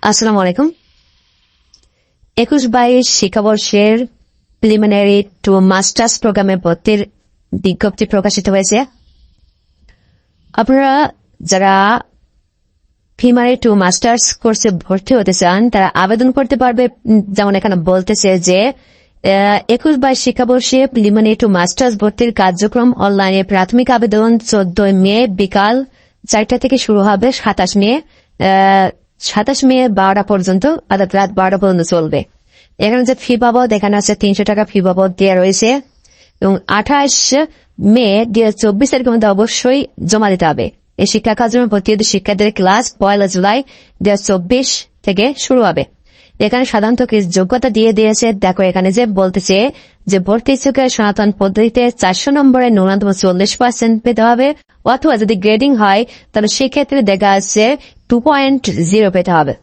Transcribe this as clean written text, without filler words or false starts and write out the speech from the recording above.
আসসালামু আলাইকুম। 21-22 শিক্ষাবর্ষের preliminary to masters প্রোগ্রামে ভর্তির বিজ্ঞপ্তি প্রকাশিত হয়েছে। আপনারা যারা প্রিলিমিনারি টু মাস্টার্স কোর্সে ভর্তি হতে চান তারা আবেদন করতে পারবে। যেমন এখানে বলতেছে যে 21-22 শিক্ষাবর্ষে প্রিলিমিনারি টু মাস্টার্স ভর্তির কার্যক্রম অনলাইনে প্রাথমিক আবেদন 14 মে বিকাল 4টা থেকে শুরু হবে 27 মে 12টা পর্যন্ত, অর্থাৎ রাত 12টা পর্যন্ত চলবে। এখানে যে ফি বাবদ এখানে আছে 300 টাকা ফি বাবদ দেওয়া রয়েছে এবং 28 মে 2024 তারিখের মধ্যে অবশ্যই জমা দিতে হবে। এই শিক্ষা কার্যক্রমে ভর্তি শিক্ষার্থীদের ক্লাস 1 জুলাই 2024 থেকে শুরু হবে। এখানে সাধারণত যোগ্যতা দিয়ে দিয়েছে। দেখো এখানে যে বলতেছে যে ভর্তি ইচ্ছুকের সনাতন পদ্ধতিতে 400 নম্বরে ন্যূনতম 40% পেতে হবে, অথবা যদি গ্রেডিং হয় তাহলে সেক্ষেত্রে দেখা যাচ্ছে 2.0 পেতে হবে।